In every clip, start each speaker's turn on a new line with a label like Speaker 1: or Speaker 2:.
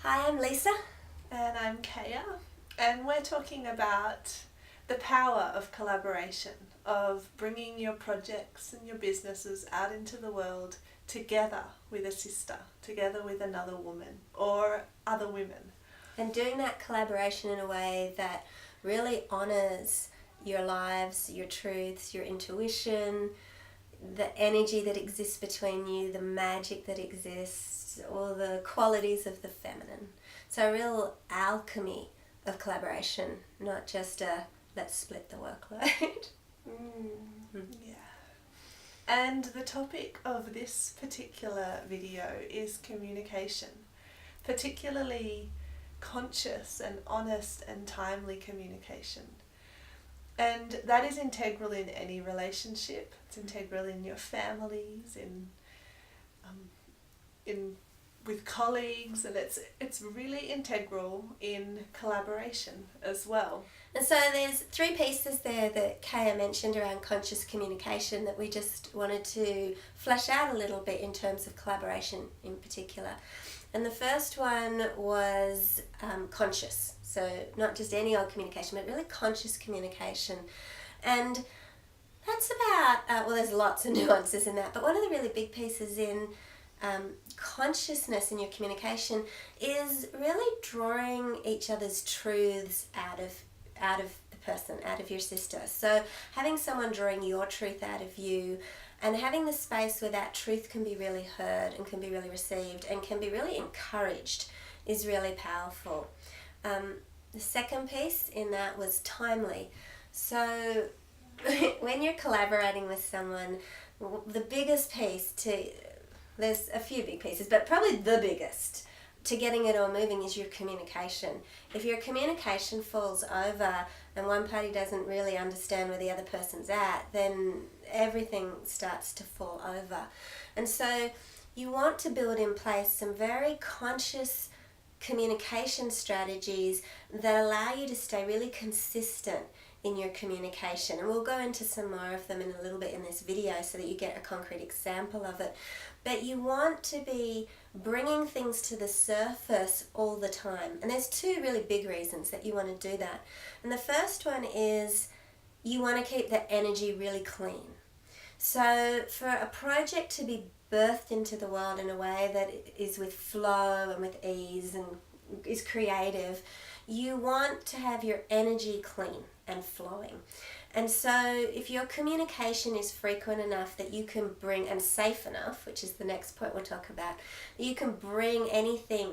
Speaker 1: Hi, I'm Lisa.
Speaker 2: And I'm Kaya, and we're talking about the power of collaboration, of bringing your projects and your businesses out into the world together with a sister, together with another woman or other women.
Speaker 1: And doing that collaboration in a way that really honours your lives, your truths, your intuition, the energy that exists between you, the magic that exists, all the qualities of the feminine. So a real alchemy of collaboration, not just a let's split the workload.
Speaker 2: Yeah. And the topic of this particular video is communication, particularly conscious and honest and timely communication. And that is integral in any relationship. It's integral in your families, in with colleagues, and it's really integral in collaboration as well.
Speaker 1: And so there's three pieces there that Kaya mentioned around conscious communication that we just wanted to flesh out a little bit in terms of collaboration in particular. And the first one was conscious. So not just any old communication, but really conscious communication. And that's about, well, there's lots of nuances in that, but one of the really big pieces in consciousness in your communication is really drawing each other's truths out of the person, out of your sister. So having someone drawing your truth out of you and having the space where that truth can be really heard and can be really received and can be really encouraged is really powerful. The second piece in that was timely. So when you're collaborating with someone, the biggest piece there's a few big pieces, but probably the biggest to getting it all moving is your communication. If your communication falls over and one party doesn't really understand where the other person's at, then everything starts to fall over. And so you want to build in place some very conscious communication strategies that allow you to stay really consistent in your communication. And we'll go into some more of them in a little bit in this video so that you get a concrete example of it. But you want to be bringing things to the surface all the time. And there's two really big reasons that you want to do that. And the first one is you want to keep the energy really clean. So for a project to be birthed into the world in a way that is with flow and with ease and is creative, you want to have your energy clean and flowing. And so if your communication is frequent enough that you can bring, and safe enough, which is the next point we'll talk about, that you can bring anything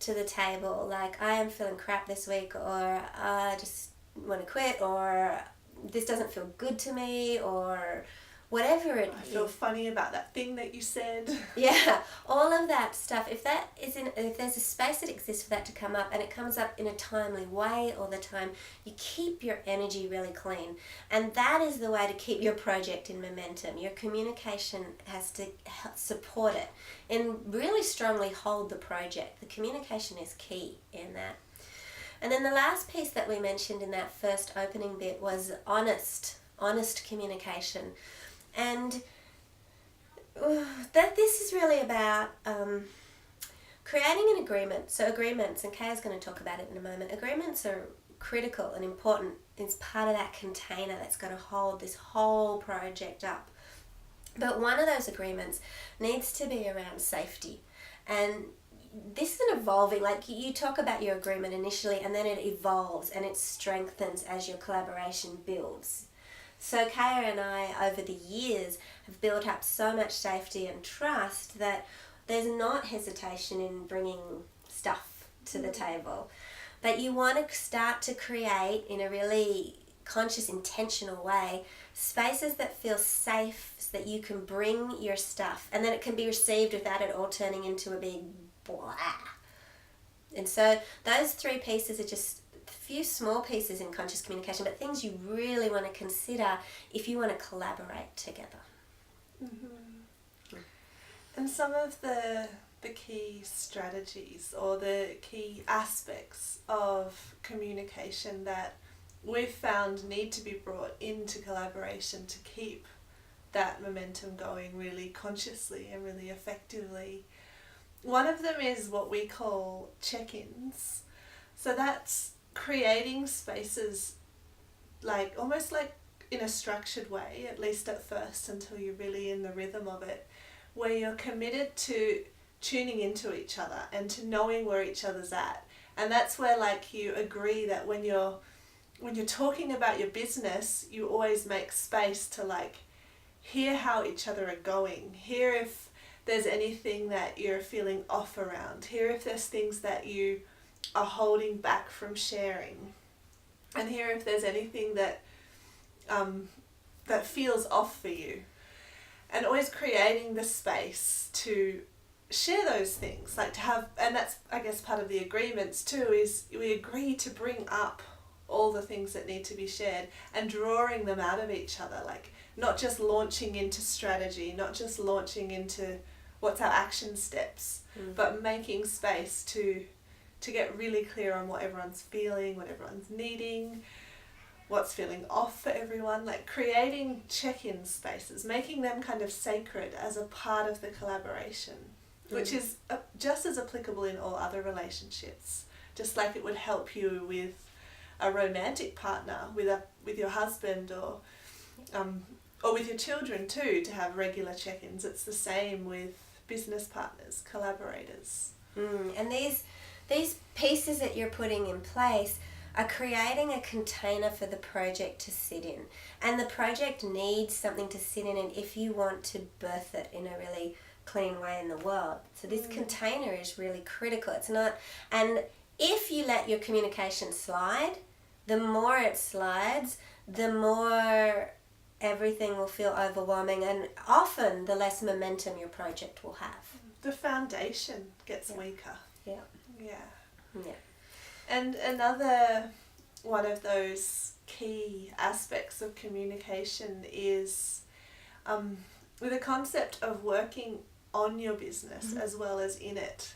Speaker 1: to the table, like I am feeling crap this week, or I just want to quit, or this doesn't feel good to me, or whatever it is.
Speaker 2: I feel funny about that thing that you said.
Speaker 1: Yeah, all of that stuff. If there's a space that exists for that to come up, and it comes up in a timely way all the time, you keep your energy really clean. And that is the way to keep your project in momentum. Your communication has to support it and really strongly hold the project. The communication is key in that. And then the last piece that we mentioned in that first opening bit was honest communication. And that this is really about creating an agreement. So agreements, and Kaya's going to talk about it in a moment, agreements are critical and important. It's part of that container that's going to hold this whole project up. But one of those agreements needs to be around safety. And this is an evolving, like you talk about your agreement initially and then it evolves and it strengthens as your collaboration builds. So Kaya and I, over the years, have built up so much safety and trust that there's not hesitation in bringing stuff to the table. But you want to start to create, in a really conscious, intentional way, spaces that feel safe so that you can bring your stuff and then it can be received without it all turning into a big blah. And so those three pieces are just few small pieces in conscious communication, but things you really want to consider if you want to collaborate together.
Speaker 2: Mm-hmm. And some of the key strategies or the key aspects of communication that we've found need to be brought into collaboration to keep that momentum going really consciously and really effectively one of them is what we call check-ins. So that's creating spaces like almost like in a structured way, at least at first until you're really in the rhythm of it, where you're committed to tuning into each other and to knowing where each other's at. And that's where like you agree that when you're talking about your business, you always make space to like hear how each other are going, hear if there's anything that you're feeling off around, hear if there's things that you are holding back from sharing, and hear if there's anything that that feels off for you. And always creating the space to share those things, like to have, and that's I guess part of the agreements too, is we agree to bring up all the things that need to be shared and drawing them out of each other, like not just launching into strategy, not just launching into what's our action steps, but making space to get really clear on what everyone's feeling, what everyone's needing, what's feeling off for everyone, like creating check-in spaces, making them kind of sacred as a part of the collaboration, which is just as applicable in all other relationships, just like it would help you with a romantic partner, with your husband, or with your children too, to have regular check-ins. It's the same with business partners, collaborators.
Speaker 1: And these pieces that you're putting in place are creating a container for the project to sit in. And the project needs something to sit in it if you want to birth it in a really clean way in the world. So this container is really critical. It's not, and if you let your communication slide, the more it slides, the more everything will feel overwhelming, and often the less momentum your project will have.
Speaker 2: The foundation gets weaker.
Speaker 1: Yeah.
Speaker 2: And another one of those key aspects of communication is with the concept of working on your business as well as in it.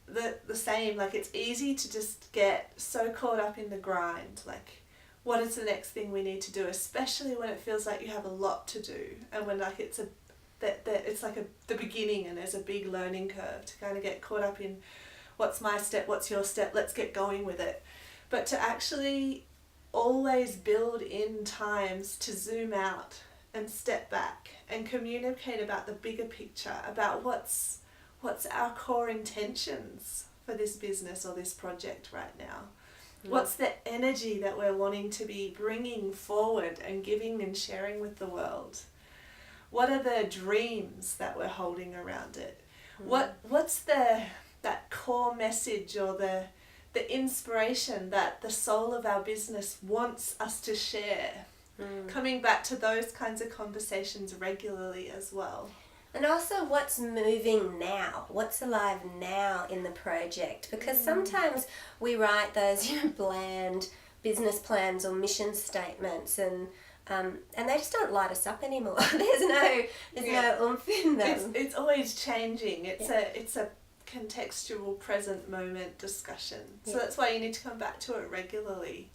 Speaker 2: The same, like it's easy to just get so caught up in the grind, like what is the next thing we need to do, especially when it feels like you have a lot to do, and when like it's the beginning and there's a big learning curve, to kind of get caught up in what's my step, what's your step, let's get going with it. But to actually always build in times to zoom out and step back and communicate about the bigger picture, about what's our core intentions for this business or this project right now. What's the energy that we're wanting to be bringing forward and giving and sharing with the world? What are the dreams that we're holding around it? What's that core message or the inspiration that the soul of our business wants us to share? Coming back to those kinds of conversations regularly as well.
Speaker 1: And also what's moving now, what's alive now in the project, because sometimes we write those bland business plans or mission statements, and they just don't light us up anymore. There's no oomph in them.
Speaker 2: It's always changing. It's a contextual present moment discussion. So that's why you need to come back to it regularly.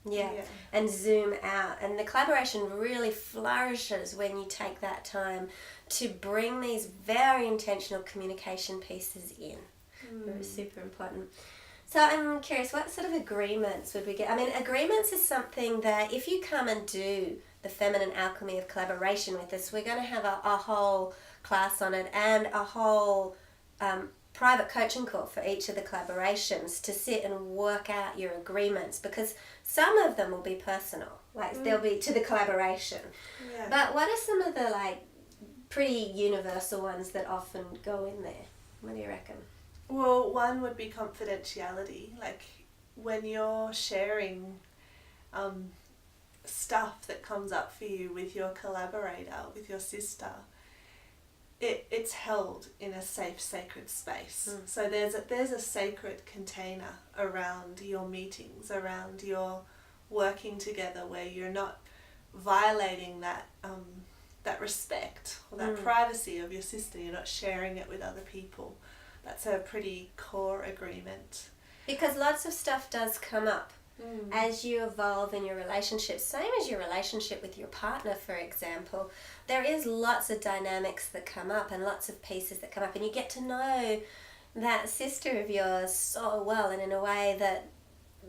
Speaker 1: Yeah, and zoom out. And the collaboration really flourishes when you take that time to bring these very intentional communication pieces in. It's super important. So I'm curious, what sort of agreements would we get? I mean, agreements is something that if you come and do the Feminine Alchemy of Collaboration with us, we're going to have a whole class on it and a whole private coaching call for each of the collaborations to sit and work out your agreements, because some of them will be personal, like they'll be to the collaboration. But what are some of the pretty universal ones that often go in there? What do you reckon?
Speaker 2: Well, one would be confidentiality. Like when you're sharing stuff that comes up for you with your collaborator, with your sister, it's held in a safe, sacred space. So there's a sacred container around your meetings, around your working together, where you're not violating that respect or that privacy of your sister. You're not sharing it with other people. That's a pretty core agreement.
Speaker 1: Because lots of stuff does come up As you evolve in your relationship, same as your relationship with your partner, for example, there is lots of dynamics that come up and lots of pieces that come up, and you get to know that sister of yours so well and in a way that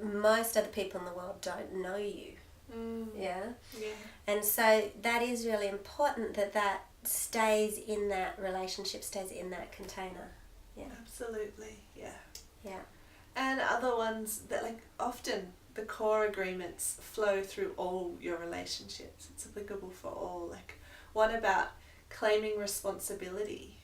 Speaker 1: most other people in the world don't know you. Yeah. And so that is really important that stays in that relationship, stays in that container. Yeah.
Speaker 2: Absolutely. Yeah.
Speaker 1: Yeah.
Speaker 2: And other ones that, like, often the core agreements flow through all your relationships. It's applicable for all. Like, one about claiming responsibility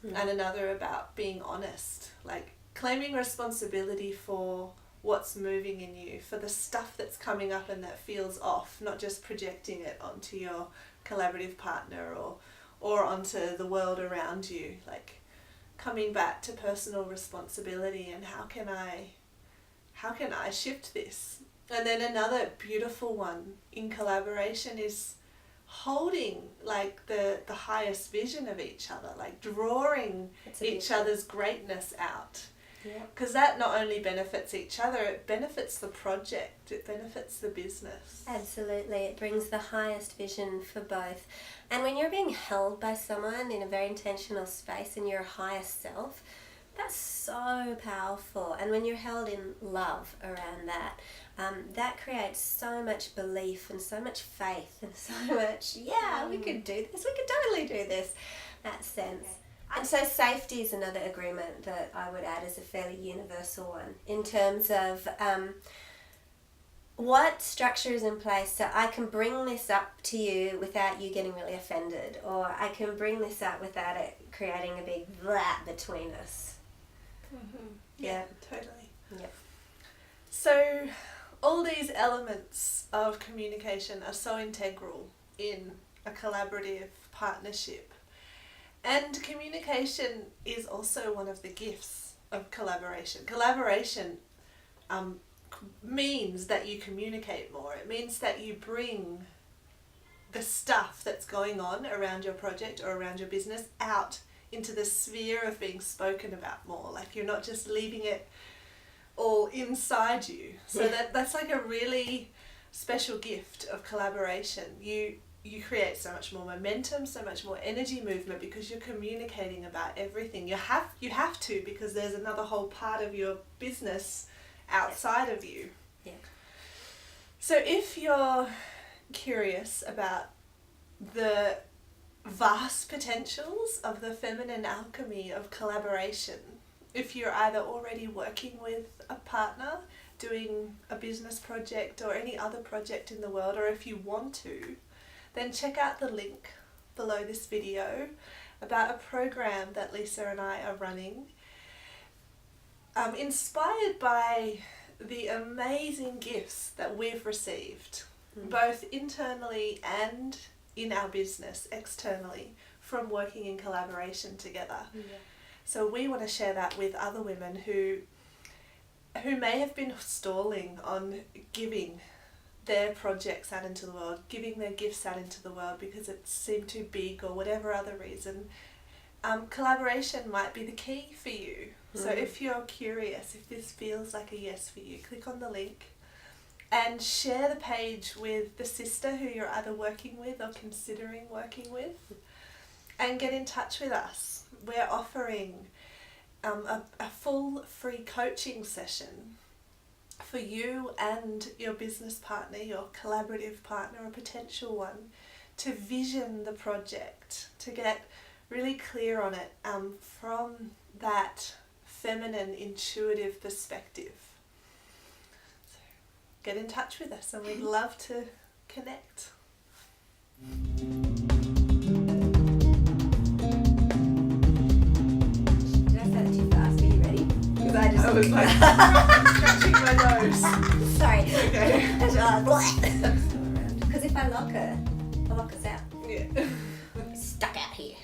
Speaker 2: and another about being honest. Like, claiming responsibility for what's moving in you, for the stuff that's coming up and that feels off, not just projecting it onto your collaborative partner or onto the world around you. Like, coming back to personal responsibility and how can I shift this? And then another beautiful one in collaboration is holding, like, the highest vision of each other, like drawing each other's greatness out. Because that not only benefits each other, it benefits the project, it benefits the business.
Speaker 1: Absolutely, it brings the highest vision for both. And when you're being held by someone in a very intentional space in your highest self, that's so powerful. And when you're held in love around that, that creates so much belief and so much faith and so much, we could do this, we could totally do this, that sense. And so safety is another agreement that I would add as a fairly universal one in terms of what structure is in place so I can bring this up to you without you getting really offended, or I can bring this up without it creating a big blah between us.
Speaker 2: Yeah, totally.
Speaker 1: Yep.
Speaker 2: So all these elements of communication are so integral in a collaborative partnership. And communication is also one of the gifts of collaboration. Collaboration means that you communicate more. It means that you bring the stuff that's going on around your project or around your business out into the sphere of being spoken about more. Like, you're not just leaving it all inside you. So that's like a really special gift of collaboration. You create so much more momentum, so much more energy movement because you're communicating about everything. You have to, because there's another whole part of your business outside of you.
Speaker 1: Yeah.
Speaker 2: So if you're curious about the vast potentials of the feminine alchemy of collaboration, if you're either already working with a partner, doing a business project or any other project in the world, or if you want to, then check out the link below this video about a program that Lisa and I are running, inspired by the amazing gifts that we've received, both internally and in our business, externally, from working in collaboration together. So we want to share that with other women who may have been stalling on giving their projects out into the world, giving their gifts out into the world because it seemed too big or whatever other reason. Collaboration might be the key for you. So if you're curious, if this feels like a yes for you, click on the link and share the page with the sister who you're either working with or considering working with, and get in touch with us. We're offering a full free coaching session for you and your business partner, your collaborative partner, a potential one, to vision the project, to get really clear on it from that feminine, intuitive perspective. So get in touch with us and we'd love to connect.
Speaker 1: Did I say that too fast? Are you ready? Because I
Speaker 2: was like scratching my nose.
Speaker 1: Sorry.
Speaker 2: Okay.
Speaker 1: Because if I lock her, I'll lock us out.
Speaker 2: Yeah.
Speaker 1: Stuck out here.